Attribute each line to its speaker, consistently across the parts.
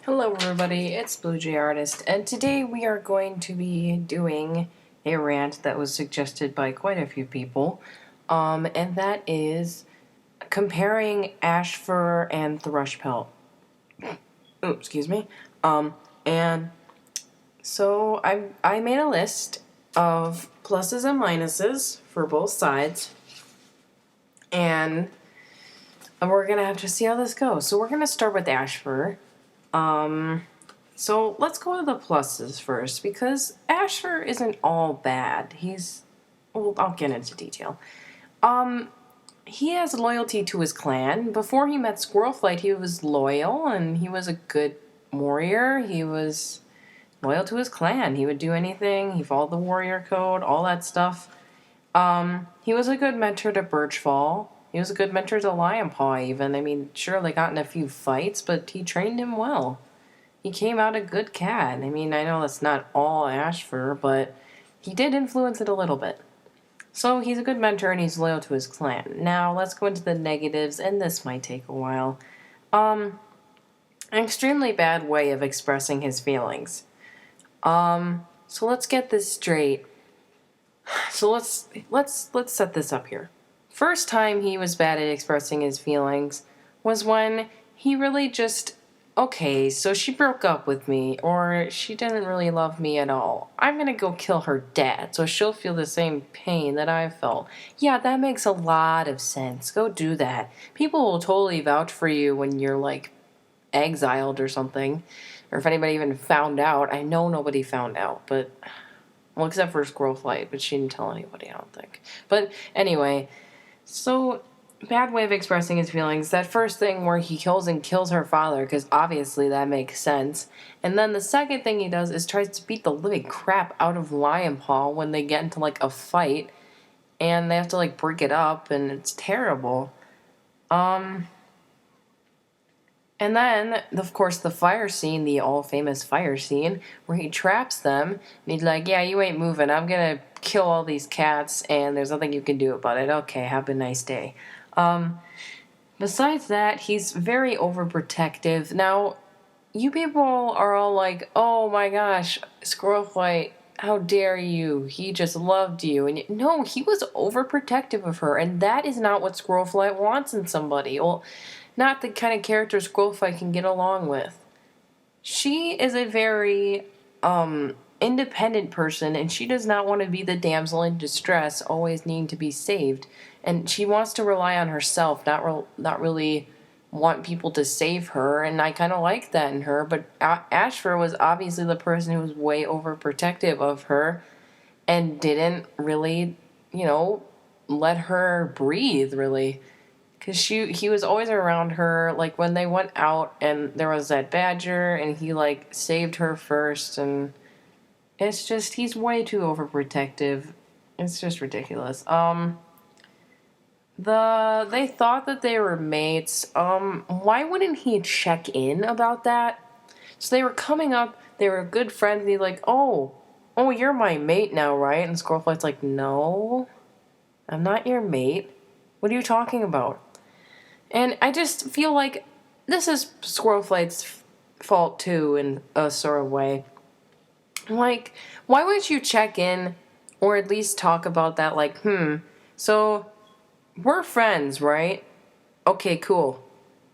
Speaker 1: Hello everybody, it's Blue Jay Artist, and today we are going to be doing a rant that was suggested by quite a few people, and that is comparing Ashfur and Thrushpelt. Oh, excuse me. And so I made a list of pluses and minuses for both sides, and we're gonna have to see how this goes. So we're gonna start with Ashfur. So let's go to the pluses first, because Ashfur isn't all bad. I'll get into detail. He has loyalty to his clan. Before he met Squirrelflight, he was loyal, and he was a good warrior. He was loyal to his clan. He would do anything. He followed the warrior code, all that stuff. He was a good mentor to Birchfall. He was a good mentor to Lionpaw, even. I mean, sure, they got in a few fights, but he trained him well. He came out a good cat. I mean, I know that's not all Ashfur, but he did influence it a little bit. So he's a good mentor and he's loyal to his clan. Now, let's go into the negatives, and this might take a while. An extremely bad way of expressing his feelings. So let's get this straight. So let's set this up here. First time he was bad at expressing his feelings was when he really just, okay, so she broke up with me, or she didn't really love me at all. I'm gonna go kill her dad, so she'll feel the same pain that I felt. Yeah, that makes a lot of sense. Go do that. People will totally vouch for you when you're, like, exiled or something. Or if anybody even found out. I know nobody found out, but... Well, except for Squirrelflight, but she didn't tell anybody, I don't think. But anyway, so... bad way of expressing his feelings. That first thing where he kills her father, because obviously that makes sense. And then the second thing he does is tries to beat the living crap out of Lionpaw when they get into, like, a fight. And they have to, like, break it up, and it's terrible. And then, of course, the fire scene, the all-famous fire scene, where he traps them, and he's like, yeah, you ain't moving. I'm gonna kill all these cats, and there's nothing you can do about it. Okay, have a nice day. Besides that, he's very overprotective. Now, you people are all like, oh my gosh, Squirrelflight, how dare you? He just loved you. And no, he was overprotective of her, and that is not what Squirrelflight wants in somebody. Well, not the kind of character Squirrelflight can get along with. She is a very, independent person, and she does not want to be the damsel in distress, always needing to be saved. And she wants to rely on herself, not really want people to save her, and I kind of like that in her. But Ashfur was obviously the person who was way overprotective of her and didn't really, let her breathe, really. Because he was always around her, like, when they went out and there was that badger, and he, like, saved her first, and it's just, he's way too overprotective. It's just ridiculous. They thought that they were mates. Why wouldn't he check in about that? So they were coming up, they were good friends, and he's like, oh, you're my mate now, right? And Squirrelflight's like, no, I'm not your mate. What are you talking about? And I just feel like this is Squirrelflight's fault, too, in a sort of way. Like, why wouldn't you check in, or at least talk about that, like, so, we're friends, right? Okay, cool.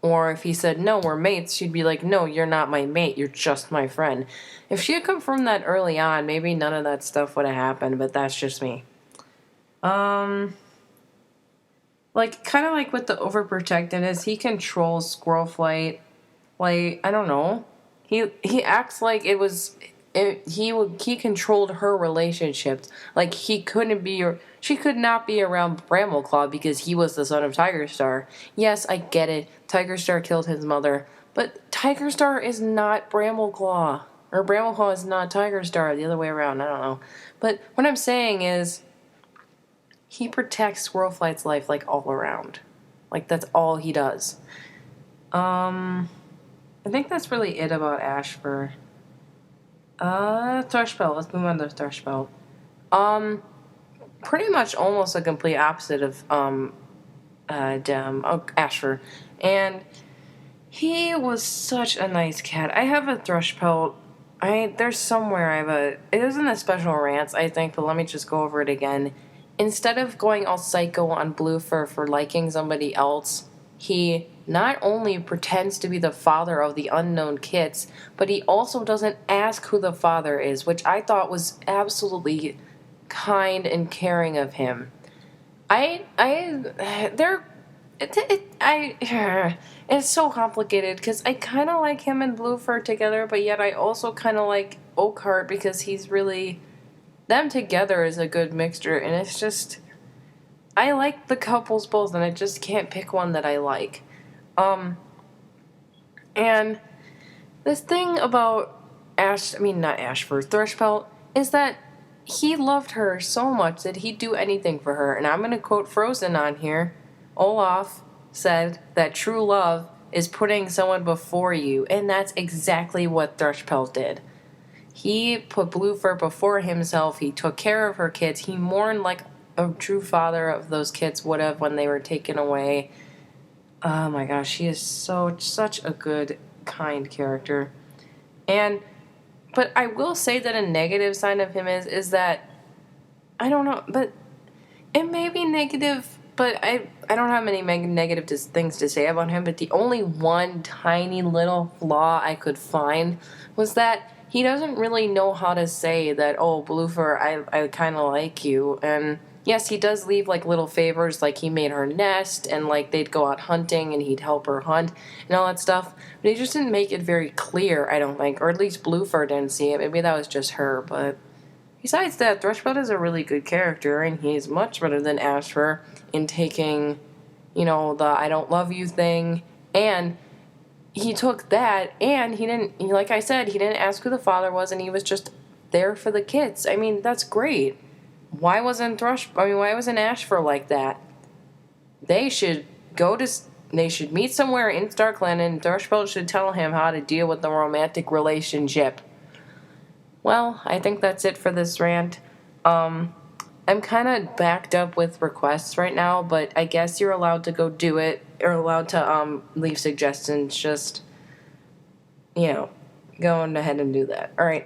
Speaker 1: Or if he said, no, we're mates, she'd be like, no, you're not my mate, you're just my friend. If she had come from that early on, maybe none of that stuff would have happened, but that's just me. Like, kind of like with the overprotectiveness, he controls Squirrelflight. Like, I don't know. He acts like he controlled her relationships. Like, she could not be around Brambleclaw because he was the son of Tigerstar. Yes, I get it. Tigerstar killed his mother. But Tigerstar is not Brambleclaw. Or Brambleclaw is not Tigerstar. The other way around. I don't know. But what I'm saying is, he protects Squirrelflight's life, like, all around. Like, that's all he does. I think that's really it about Ashfur. Thrushpelt. Let's move on to Thrushpelt. Pretty much almost a complete opposite of, Ashfur. And He was such a nice cat. I have a Thrushpelt. There's somewhere I have a. It was in the special rants, I think, but let me just go over it again. Instead of going all psycho on Bluefur for liking somebody else, he not only pretends to be the father of the unknown kits, but he also doesn't ask who the father is, which I thought was absolutely kind and caring of him. They're it's so complicated because I kind of like him and Bluefur together, but yet I also kind of like Oakheart because he's really them together is a good mixture, and it's just I like the couples both, and I just can't pick one that I like. And this thing about not Ashfur, Thrushpelt, is that he loved her so much that he'd do anything for her. And I'm going to quote Frozen on here. Olaf said that true love is putting someone before you, and that's exactly what Thrushpelt did. He put Bluefur before himself. He took care of her kids. He mourned like a true father of those kids would have when they were taken away. Oh my gosh, he is such a good, kind character. But I will say that a negative sign of him is that I don't know, but it may be negative, but I don't have many negative things to say about him. But the only one tiny little flaw I could find was that he doesn't really know how to say that. Oh, Bluefur, I kind of like you, and yes, he does leave like little favors, like he made her nest, and like they'd go out hunting, and he'd help her hunt and all that stuff. But he just didn't make it very clear, I don't think, or at least Bluefur didn't see it. Maybe that was just her, but besides that, Thrushpelt is a really good character, and he's much better than Ashfur in taking, the I don't love you thing, and he took that, and like I said, he didn't ask who the father was, and he was just there for the kids. I mean, that's great. Why wasn't Ashfur like that? They should meet somewhere in Starkland, and Thrushpelt should tell him how to deal with the romantic relationship. Well, I think that's it for this rant. I'm kind of backed up with requests right now, but I guess you're allowed to go do it. You're allowed to leave suggestions. Just, go ahead and do that. All right.